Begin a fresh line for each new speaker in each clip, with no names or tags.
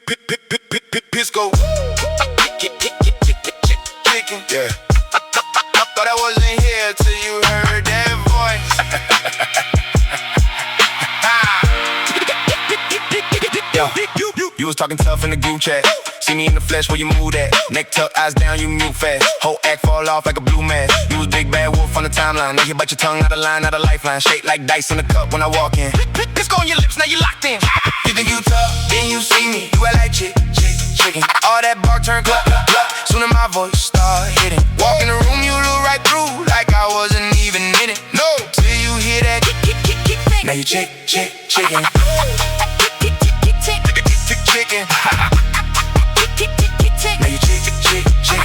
Lpizko. Kicking, yeah. Thought I wasn't here till you heard that voice. Yo, you was talking tough in the group chat. See me in the flesh where you move at. Neck tuck, eyes down, you move fast. Whole act fall off like a blue mask. You was big bad wolf on the timeline. Now you bite your tongue out of line, out of lifeline. Shake like dice in the cup when I walk in. Lpizko on your lips, now you locked in. You think you tough, then you see me. You act like chicken. All that bark turn cluck. Soon as my voice start hitting. Walk in the room, you look right through like I wasn't even in it. No, till you hear that. Now you chicken. Chicken. Now you chicken. Chicken.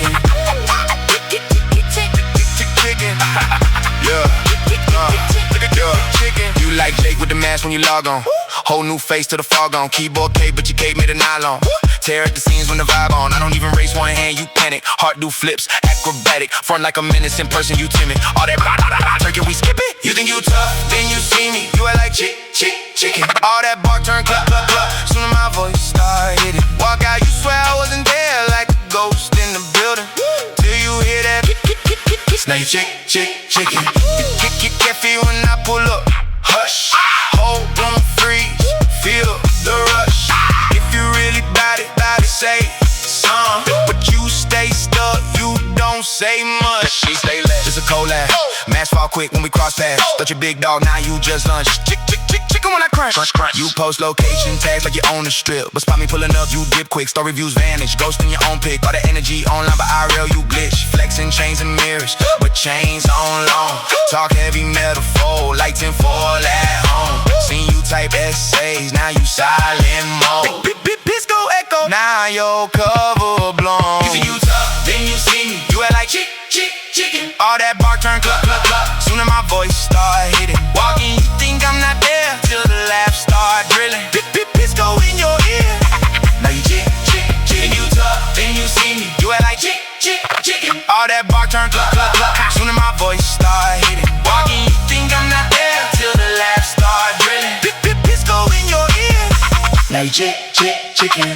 Chicken. You like Jake with the mask when you log on. Whole new face to the fog on. Keyboard K, but your cape made of nylon. Tear at the seams when the vibe on. I don't even raise one hand, you panic. Heart do flips, acrobatic. Front like a menace, in person you timid. All that blah, blah, blah, turkey, we skip it. You think you tough, then you see me. You act like chicken. All that bark turn cluck. Soon as my voice start hitting. Walk out, you swear I wasn't there, like a ghost in the building. Till you hear that. Now you chicken. Kick iffy when I pull up. Hush, whole room freeze. Feel the rush. If you really bout it, say some. But you stay stuck, you don't say much. She stay less, just a cold laugh. Mask fall quick when we cross paths. Thought you big dog, now you just lunch. Chicken when I crunch. You post location tags like you own the strip. But spot me pulling up, you dip quick. Story views vanish, ghosting your own pic. All the energy online, but IRL you glitch. Flexing chains and mirrors, but chains on long. Talk heavy metaphor, like 10 foil at home. Seen you type essays, now you silent mode. Lpizko echo, now your cover blown. You think you tough, then you see me. You act like chicken. All that bark turn cluck. Soon as my voice start hitting. Walking, you think I'm not there till the laughs start drilling. Lpizko in your ear. Now you chicken. You tough, then you see me. You act like chicken. All that bark turn cluck. Soon as my voice start hitting. Walking, you think I'm not there till the laughs start drilling. Lpizko in your ear. Now you chicken.